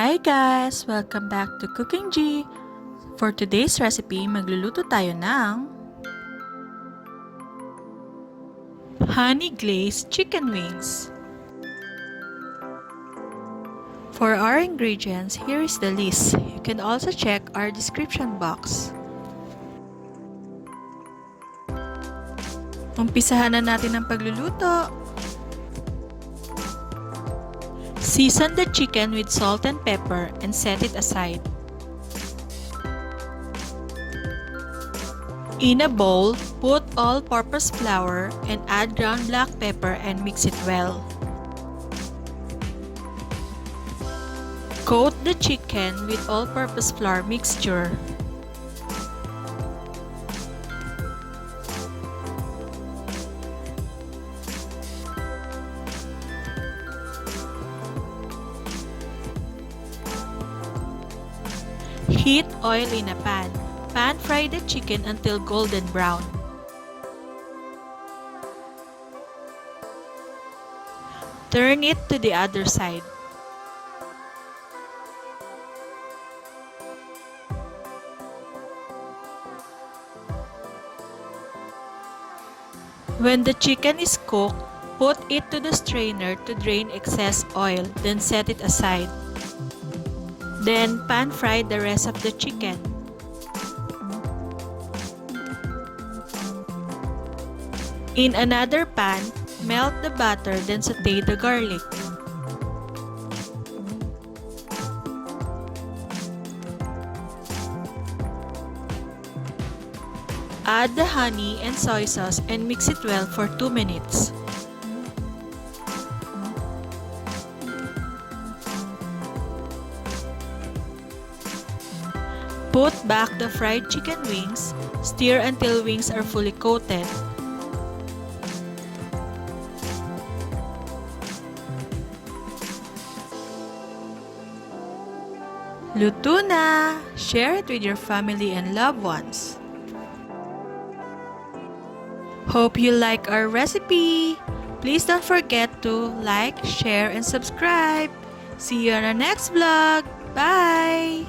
Hi guys! Welcome back to Cookingee! For today's recipe, magluluto tayo ng honey glazed chicken wings. For our ingredients, here is the list. You can also check our description box. Umpisahan na natin ang pagluluto. Season the chicken with salt and pepper and set it aside. In a bowl, put all-purpose flour and add ground black pepper and mix it well. Coat the chicken with all-purpose flour mixture. Heat oil in a pan. Pan fry the chicken until golden brown. Turn it to the other side. When the chicken is cooked, put it to the strainer to drain excess oil, then set it aside. Then pan fry the rest of the chicken. In another pan, melt the butter then saute the garlic. Add the honey and soy sauce and mix it well for 2 minutes. Put back the fried chicken wings. Stir until wings are fully coated. Luto na! Share it with your family and loved ones. Hope you like our recipe. Please don't forget to like, share, and subscribe. See you on our next vlog. Bye!